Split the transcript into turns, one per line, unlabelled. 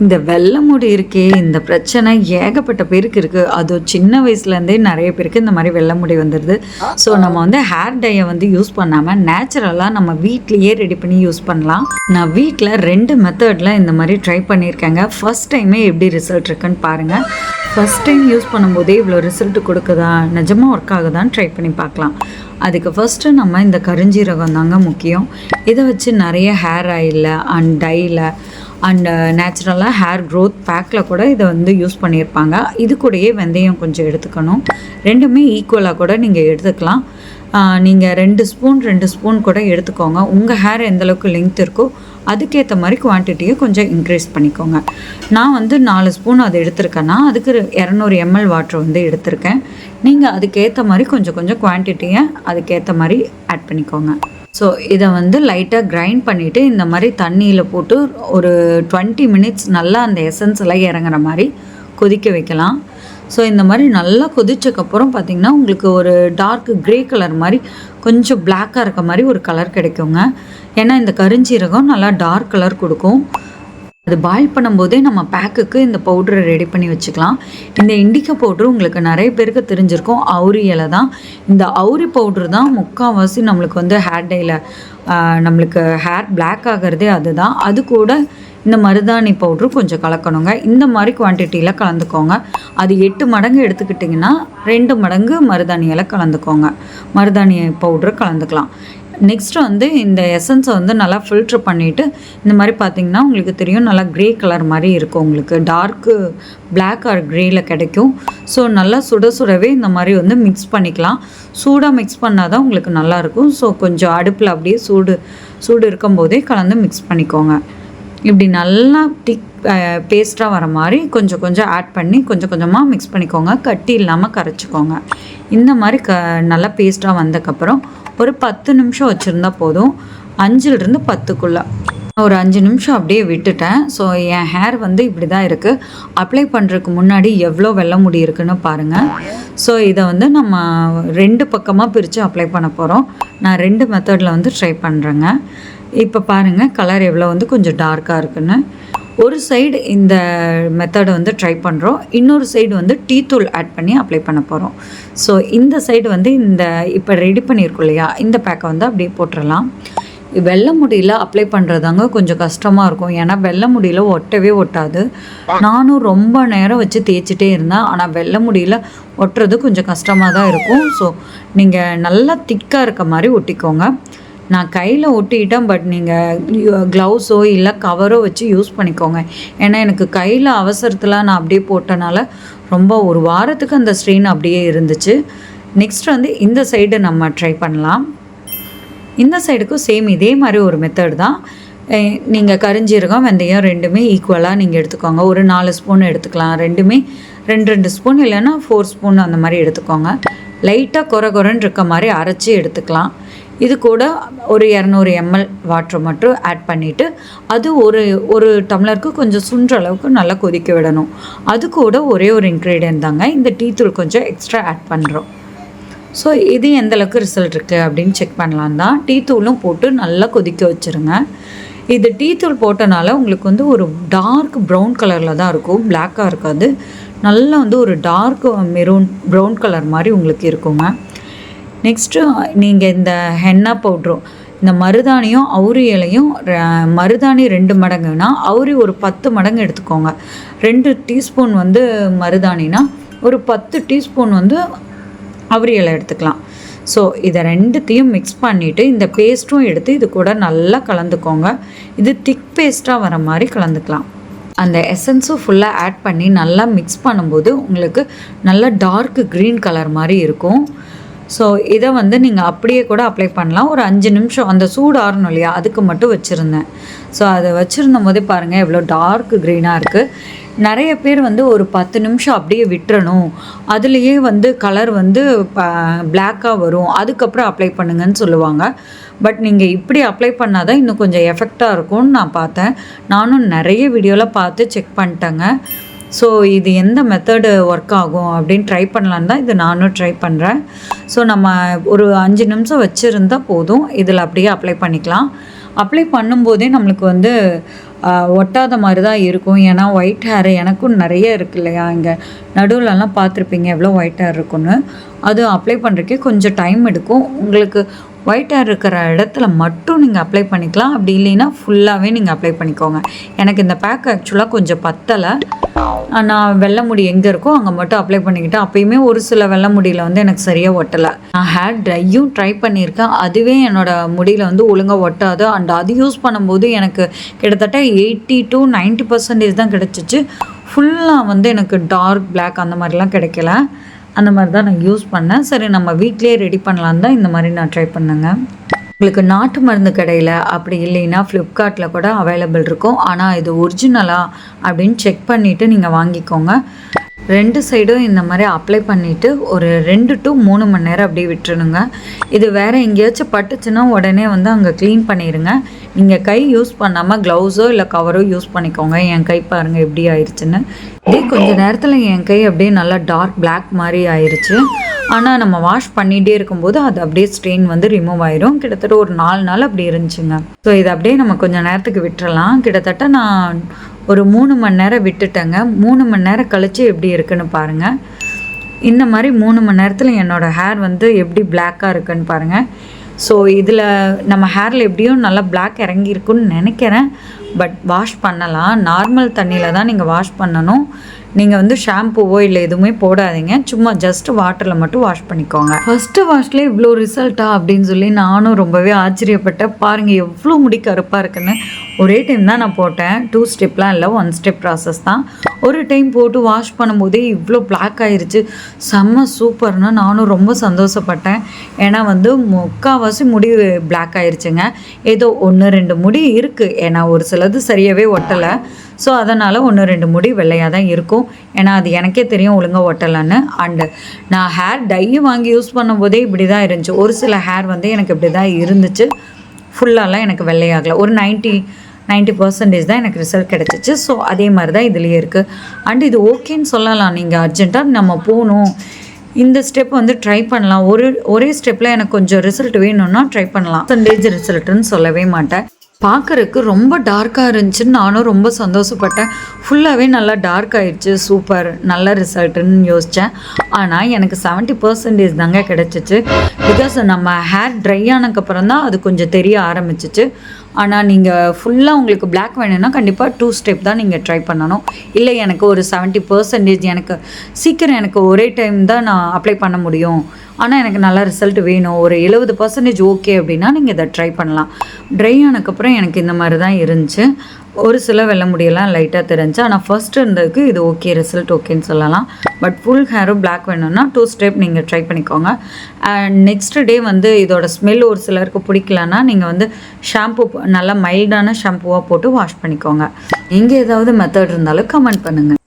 இந்த வெள்ளை முடி இருக்கே, இந்த பிரச்சனை ஏகப்பட்ட பேருக்கு இருக்குது. அதுவும் சின்ன வயசுலேருந்தே நிறைய பேருக்கு இந்த மாதிரி வெள்ளை முடி வந்துடுது. ஸோ நம்ம வந்து ஹேர் டையை வந்து யூஸ் பண்ணாமல் நேச்சுரலாக நம்ம வீட்லேயே ரெடி பண்ணி யூஸ் பண்ணலாம். நான் வீட்டில் 2 மெத்தடில் இந்த மாதிரி ட்ரை பண்ணியிருக்கேங்க. ஃபர்ஸ்ட் டைமே எப்படி ரிசல்ட் இருக்குன்னு பாருங்கள். ஃபர்ஸ்ட் டைம் யூஸ் பண்ணும்போதே இவ்வளோ ரிசல்ட் கொடுக்குதா, நிஜமாக ஒர்க் ஆகுதான்னு ட்ரை பண்ணி பார்க்கலாம். அதுக்கு ஃபஸ்ட்டு நம்ம இந்த கருஞ்சீரகம் தாங்க முக்கியம். இதை வச்சு நிறைய ஹேர் ஆயிலில் அண்ட் டையில் அண்ட் நேச்சுரலாக ஹேர் க்ரோத் பேக்கில் கூட இதை வந்து யூஸ் பண்ணியிருப்பாங்க. இது கூடயே வெந்தயம் கொஞ்சம் எடுத்துக்கணும். ரெண்டுமே ஈக்குவலாக கூட நீங்கள் எடுத்துக்கலாம். நீங்கள் 2 ஸ்பூன் கூட எடுத்துக்கோங்க. உங்கள் ஹேர் எந்தளவுக்கு லென்த் இருக்கோ அதுக்கேற்ற மாதிரி குவான்டிட்டியை கொஞ்சம் இன்க்ரீஸ் பண்ணிக்கோங்க. நான் வந்து 4 ஸ்பூன் அது எடுத்திருக்கேன்னா அதுக்கு 200 ml வாட்டர் வந்து எடுத்திருக்கேன். நீங்கள் அதுக்கேற்ற மாதிரி கொஞ்சம் குவான்டிட்டியை அதுக்கேற்ற மாதிரி ஆட் பண்ணிக்கோங்க. ஸோ இதை வந்து லைட்டாக கிரைண்ட் பண்ணிவிட்டு இந்த மாதிரி தண்ணியில் போட்டு ஒரு 20 மினிட்ஸ் நல்லா அந்த எசன்ஸ் எல்லாம் இறங்குற மாதிரி கொதிக்க வைக்கலாம். ஸோ இந்த மாதிரி நல்லா கொதிச்சக்கப்புறம் பார்த்திங்கன்னா உங்களுக்கு ஒரு டார்க் க்ரே கலர் மாதிரி கொஞ்சம் பிளாக்காக இருக்க மாதிரி ஒரு கலர் கிடைக்குங்க. ஏன்னா இந்த கருஞ்சீரகம் நல்லா டார்க் கலர் கொடுக்கும். அது பாயில் பண்ணும்போதே நம்ம பேக்குக்கு இந்த பவுடரை ரெடி பண்ணி வச்சுக்கலாம். இந்த இண்டிகா பவுட்ரு உங்களுக்கு நிறைய பேருக்கு தெரிஞ்சிருக்கும். அவுரி இலை தான். இந்த அவுரி பவுட்ரு தான் முக்கால்வாசி நம்மளுக்கு வந்து ஹேர் டையில் நம்மளுக்கு ஹேர் பிளாக் ஆகிறதே அதுதான். அது கூட இந்த மருதாணி பவுட்ரு கொஞ்சம் கலக்கணுங்க. இந்த மாதிரி குவான்டிட்டியில் கலந்துக்கோங்க. அது 8 மடங்கு எடுத்துக்கிட்டிங்கன்னா 2 மடங்கு மருதாணி இலை கலந்துக்கோங்க. மருதாணி பவுட்ரு கலந்துக்கலாம். நெக்ஸ்ட்டு வந்து இந்த எசன்ஸை வந்து நல்லா ஃபில்ட்ரு பண்ணிவிட்டு இந்த மாதிரி பார்த்திங்கன்னா உங்களுக்கு தெரியும் நல்லா க்ரே கலர் மாதிரி இருக்கும். உங்களுக்கு டார்க்கு பிளாக் ஆர் க்ரேயில் கிடைக்கும். ஸோ நல்லா சுடவே இந்த மாதிரி வந்து மிக்ஸ் பண்ணிக்கலாம். சூடாக மிக்ஸ் பண்ணால் தான் உங்களுக்கு நல்லாயிருக்கும். ஸோ கொஞ்சம் அடுப்பில் அப்படியே சூடு இருக்கும்போதே கலந்து மிக்ஸ் பண்ணிக்கோங்க. இப்படி நல்லா பேஸ்ட்டாக வர மாதிரி கொஞ்சம் ஆட் பண்ணி கொஞ்சமாக மிக்ஸ் பண்ணிக்கோங்க. கட்டி இல்லாமல் கரைச்சிக்கோங்க. இந்த மாதிரி நல்லா பேஸ்ட்டாக வந்ததுக்கப்புறம் ஒரு 10 நிமிஷம் வச்சுருந்தா போதும். 5லிருந்து 10க்குள்ளே ஒரு 5 நிமிஷம் அப்படியே விட்டுட்டேன். ஸோ என் ஹேர் வந்து இப்படி தான் இருக்குது. அப்ளை பண்ணுறதுக்கு முன்னாடி எவ்வளோ வெள்ளை முடி இருக்குன்னு பாருங்கள். ஸோ இதை வந்து நம்ம 2 பக்கமாக பிரித்து அப்ளை பண்ண போகிறோம். நான் 2 மெத்தடில் வந்து ட்ரை பண்ணுறேங்க. இப்போ பாருங்கள் கலர் எவ்வளோ வந்து கொஞ்சம் டார்க்காக இருக்குன்னு. ஒரு சைடு இந்த மெத்தடை வந்து ட்ரை பண்ணுறோம். இன்னொரு சைடு வந்து டீ தூள் ஆட் பண்ணி அப்ளை பண்ண போகிறோம். ஸோ இந்த சைடு வந்து இந்த இப்போ ரெடி பண்ணியிருக்கோம் இல்லையா, இந்த பேக்கை வந்து அப்படியே போட்டுடலாம். வெள்ளை முடியில் அப்ளை பண்ணுறதாங்க கொஞ்சம் கஷ்டமாக இருக்கும். ஏன்னா வெள்ளை முடியில் ஒட்டவே ஒட்டாது. நானும் ரொம்ப நேரம் வச்சு தேய்ச்சிட்டே இருந்தேன். ஆனால் வெள்ளை முடியில் ஒட்டுறது கொஞ்சம் கஷ்டமாக தான் இருக்கும். ஸோ நீங்கள் நல்லா திக்காக இருக்க மாதிரி ஒட்டிக்கோங்க. நான் கையில் ஒட்டிக்கிட்டேன். பட் நீங்கள் க்ளவுஸோ இல்லை கவரோ வச்சு யூஸ் பண்ணிக்கோங்க. ஏன்னா எனக்கு கையில் அவசரத்தில் நான் அப்படியே போட்டனால ரொம்ப ஒரு வாரத்துக்கு அந்த ஸ்ட்ரெயின் அப்படியே இருந்துச்சு. நெக்ஸ்ட் வந்து இந்த சைடு நம்ம ட்ரை பண்ணலாம். இந்த சைடுக்கும் சேம் இதே மாதிரி ஒரு மெத்தட் தான். நீங்கள் கருஞ்சீரகம் வெந்தயம் ரெண்டுமே ஈக்குவலாக நீங்கள் எடுத்துக்கோங்க. ஒரு 4 ஸ்பூன் எடுத்துக்கலாம். ரெண்டுமே 2 ஸ்பூன் இல்லைன்னா 4 ஸ்பூன் அந்த மாதிரி எடுத்துக்கோங்க. லைட்டாக கொரன்னு இருக்க மாதிரி அரைச்சி எடுத்துக்கலாம். இது கூட ஒரு 200 ml வாட்டர் மட்டும் ஆட் பண்ணிவிட்டு அது ஒரு டம்ளருக்கு கொஞ்சம் சுன்ற அளவுக்கு நல்லா கொதிக்க விடணும். அது கூட ஒரே ஒரு இன்க்ரீடியன்ட் தாங்க, இந்த டீ தூள் கொஞ்சம் எக்ஸ்ட்ரா ஆட் பண்ணுறோம். ஸோ இது எந்தளவுக்கு ரிசல்ட் இருக்குது அப்படின்னு செக் பண்ணலாம் தான். டீ தூளும் போட்டு நல்லா கொதிக்க வச்சுருங்க. இது டீ தூள் போட்டனால உங்களுக்கு வந்து ஒரு டார்க் ப்ரௌன் கலரில் தான் இருக்கும், பிளாக்காக இருக்காது. நல்லா வந்து ஒரு டார்க் ப்ரௌன் கலர் மாதிரி உங்களுக்கு இருக்குங்க. நெக்ஸ்ட்டு நீங்கள் இந்த ஹென்னா பவுட்ரும் இந்த மருதாணியும் அவுரி இலையும் மருதாணி 2 மடங்குனா அவுரி ஒரு 10 மடங்கு எடுத்துக்கோங்க. 2 டீஸ்பூன் வந்து மருதாணினா ஒரு 10 டீஸ்பூன் வந்து அவுரி இலை எடுத்துக்கலாம். ஸோ இதை 2த்தையும் மிக்ஸ் பண்ணிவிட்டு இந்த பேஸ்ட்டும் எடுத்து இது கூட நல்லா கலந்துக்கோங்க. இது திக் பேஸ்ட்டாக வர மாதிரி கலந்துக்கலாம். அந்த எசன்ஸும் ஃபுல்லாக ஆட் பண்ணி நல்லா மிக்ஸ் பண்ணும்போது உங்களுக்கு நல்லா டார்க் க்ரீன் கலர் மாதிரி இருக்கும். ஸோ இதை வந்து நீங்கள் அப்படியே கூட அப்ளை பண்ணலாம். ஒரு 5 நிமிஷம் அந்த சூடு ஆறணும் இல்லையா, அதுக்கு மட்டும் வச்சுருந்தேன். ஸோ அதை வச்சுருந்த போதே பாருங்கள் எவ்வளோ டார்க் க்ரீனாக இருக்குது. நிறைய பேர் வந்து ஒரு 10 நிமிஷம் அப்படியே விட்டுறணும், அதுலேயே வந்து கலர் வந்து பிளாக்காக வரும், அதுக்கப்புறம் அப்ளை பண்ணுங்கன்னு சொல்லுவாங்க. பட் நீங்கள் இப்படி அப்ளை பண்ணால் தான் இன்னும் கொஞ்சம் எஃபெக்டாக இருக்கும்னு நான் பார்த்தேன். நானும் நிறைய வீடியோவில் பார்த்து செக் பண்ணிட்டேங்க. ஸோ இது எந்த மெத்தடு ஒர்க் ஆகும் அப்படின்னு ட்ரை பண்ணலான்னு தான் இது நானும் ட்ரை பண்ணுறேன். ஸோ நம்ம ஒரு 5 நிமிஷம் வச்சுருந்தா போதும். இதில் அப்படியே அப்ளை பண்ணிக்கலாம். அப்ளை பண்ணும்போதே நம்மளுக்கு வந்து ஒட்டாத மாதிரி தான் இருக்கும். ஏன்னா ஒயிட் ஹேர் எனக்கும் நிறைய இருக்கு இல்லையா, இங்கே நடுவுலலாம் பார்த்துருப்பீங்க எவ்வளோ ஒயிட் ஹேர் இருக்குன்னு. அது அப்ளை பண்ணுறதுக்கே கொஞ்சம் டைம் எடுக்கும். உங்களுக்கு ஒயிட் ஹேர் இருக்கிற இடத்துல மட்டும் நீங்கள் அப்ளை பண்ணிக்கலாம், அப்படி இல்லைன்னா ஃபுல்லாகவே நீங்கள் அப்ளை பண்ணிக்கோங்க. எனக்கு இந்த பேக் ஆக்சுவலாக கொஞ்சம் பத்தலை. நான் வெள்ளை முடி எங்கே இருக்கோ அங்கே மட்டும் அப்ளை பண்ணிக்கிட்டேன். அப்போயுமே ஒரு சில வெள்ளை முடியில் வந்து எனக்கு சரியாக ஒட்டலை. நான் ஹேர் ட்ரையும் ட்ரை பண்ணியிருக்கேன், அதுவே என்னோடய முடியில் வந்து ஒழுங்காக ஒட்டாது. அண்ட் அது யூஸ் பண்ணும்போது எனக்கு கிட்டத்தட்ட 80 to 90% தான் கிடச்சிச்சு. ஃபுல்லாக வந்து எனக்கு டார்க் பிளாக் அந்த மாதிரிலாம் கிடைக்கல. அந்த மாதிரி தான் நான் யூஸ் பண்ணேன். சரி நம்ம வீட்லேயே ரெடி பண்ணலான்னு தான் இந்த மாதிரி நான் ட்ரை பண்ணேங்க. உங்களுக்கு நாட்டு மருந்து கடையில் அப்படி இல்லைன்னா ஃப்ளிப்கார்ட்டில் கூட அவைலபிள் இருக்கும். ஆனால் இது ஒரிஜினலா அப்படின்னு செக் பண்ணிவிட்டு நீங்கள் வாங்கிக்கோங்க. 2 சைடும் இந்த மாதிரி அப்ளை பண்ணிவிட்டு ஒரு 2 to 3 மணி நேரம் அப்படியே விட்டுருணுங்க. இது வேறு எங்கேயாச்சும் பட்டுச்சுன்னா உடனே வந்து அங்கே க்ளீன் பண்ணிடுங்க. நீங்கள் கை யூஸ் பண்ணாமல் க்ளவுஸோ இல்லை கவரோ யூஸ் பண்ணிக்கோங்க. என் கை பாருங்கள் எப்படி ஆயிடுச்சுன்னு. இதே கொஞ்சம் நேரத்தில் என் கை அப்படியே நல்லா டார்க் பிளாக் மாதிரி ஆயிடுச்சு. ஆனால் நம்ம வாஷ் பண்ணிகிட்டே இருக்கும்போது அது அப்படியே ஸ்ட்ரெயின் வந்து ரிமூவ் ஆயிரும். கிட்டத்தட்ட ஒரு 4 நாள் அப்படி இருந்துச்சுங்க. ஸோ இதை அப்படியே நம்ம கொஞ்சம் நேரத்துக்கு விட்டுறலாம். கிட்டத்தட்ட நான் ஒரு 3 மணி நேரம் விட்டுட்டேங்க. 3 மணி நேரம் கழித்து எப்படி இருக்குன்னு பாருங்கள். இந்த மாதிரி 3 மணி நேரத்தில் என்னோடய ஹேர் வந்து எப்படி பிளாக்காக இருக்குன்னு பாருங்கள். ஸோ இதில் நம்ம ஹேரில் எப்படியும் நல்லா பிளாக் இறங்கியிருக்குன்னு நினைக்கிறேன். பட் வாஷ் பண்ணலாம். நார்மல் தண்ணியில் தான் நீங்கள் வாஷ் பண்ணணும். நீங்கள் வந்து ஷாம்புவோ இல்லை எதுவுமே போடாதீங்க. சும்மா ஜஸ்ட் வாட்டரில் மட்டும் வாஷ் பண்ணிக்கோங்க. ஃபஸ்ட்டு வாஷ்லேயே இவ்வளோ ரிசல்ட்டா அப்படின்னு சொல்லி நானும் ரொம்பவே ஆச்சரியப்பட்டேன். பாருங்கள் எவ்வளோ முடி கருப்பாக இருக்குன்னு. ஒரே டைம் தான் நான் போட்டேன். 2 ஸ்டெப்லாம் இல்லை, 1 ஸ்டெப் ப்ராசஸ் தான். ஒரு டைம் போட்டு வாஷ் பண்ணும்போதே இவ்வளோ பிளாக் ஆயிடுச்சு. செம்ம சூப்பர்னு நானும் ரொம்ப சந்தோஷப்பட்டேன். ஏன்னா வந்து முக்கால்வாசி முடி பிளாக் ஆயிடுச்சுங்க. ஏதோ 1-2 முடி இருக்குது. ஏன்னா ஒரு சிலது சரியாகவே ஒட்டலை. ஸோ அதனால் 1-2 முடி வெள்ளையாக தான் இருக்கும். ஏன்னா அது எனக்கே தெரியும் ஒழுங்காக ஒட்டலைன்னு. அண்டு நான் ஹேர் டையும் வாங்கி யூஸ் பண்ணும்போதே இப்படி தான் இருந்துச்சு. ஒரு சில ஹேர் வந்து எனக்கு இப்படி தான் இருந்துச்சு. ஃபுல்லாலாம் எனக்கு வெள்ளையாகலை. ஒரு 90% தான் எனக்கு ரிசல்ட் கிடச்சிச்சு. ஸோ அதே மாதிரி தான் இதுலேயே இருக்குது. அண்டு இது ஓகேன்னு சொல்லலாம். நீங்கள் அர்ஜென்ட்டாக நம்ம போகணும், இந்த ஸ்டெப் வந்து ட்ரை பண்ணலாம். ஒரே ஸ்டெப்பில் எனக்கு கொஞ்சம் ரிசல்ட் வேணும்னா ட்ரை பண்ணலாம். % ரிசல்ட்டுன்னு சொல்லவே மாட்டேன். பார்க்குறதுக்கு ரொம்ப டார்க்காக இருந்துச்சுன்னு நானும் ரொம்ப சந்தோஷப்பட்டேன். ஃபுல்லாகவே நல்லா டார்க் ஆகிடுச்சு. சூப்பர், நல்ல ரிசல்ட்டுன்னு யோசித்தேன். ஆனால் எனக்கு 70% தாங்க கிடச்சிச்சு. பிகாஸ் நம்ம ஹேர் ட்ரை ஆனதுக்கப்புறம் தான் அது கொஞ்சம் தெரிய ஆரம்பிச்சிச்சு. ஆனால் நீங்கள் ஃபுல்லாக உங்களுக்கு பிளாக் வேணும்னா கண்டிப்பாக 2 ஸ்டெப் தான் நீங்கள் ட்ரை பண்ணணும். இல்லை எனக்கு ஒரு 70% எனக்கு சீக்கிரம் எனக்கு ஒரே டைம் தான் நான் அப்ளை பண்ண முடியும், ஆனால் எனக்கு நல்ல ரிசல்ட் வேணும், ஒரு 70% ஓகே அப்படின்னா நீங்கள் இதை ட்ரை பண்ணலாம். ட்ரை ஆனதுக்கப்புறம் எனக்கு இந்த மாதிரி தான் இருந்துச்சு. ஒரு சில வெள்ளை முடியெல்லாம் லைட்டாக தெரிஞ்சு. ஆனால் ஃபர்ஸ்ட் இருந்ததுக்கு இது ஓகே, ரிசல்ட் ஓகேன்னு சொல்லலாம். பட் ஃபுல் ஹேரும் பிளாக் வேணும்னா 2 ஸ்டெப் நீங்கள் ட்ரை பண்ணிக்கோங்க. அண்ட் நெக்ஸ்ட் டே வந்து இதோட ஸ்மெல் ஒரு சிலருக்கு பிடிக்கலன்னா நீங்கள் வந்து ஷாம்பு நல்லா மைல்டான ஷாம்புவாக போட்டு வாஷ் பண்ணிக்கோங்க. எங்கே ஏதாவது மெத்தட் இருந்தாலும் கமெண்ட் பண்ணுங்கள்.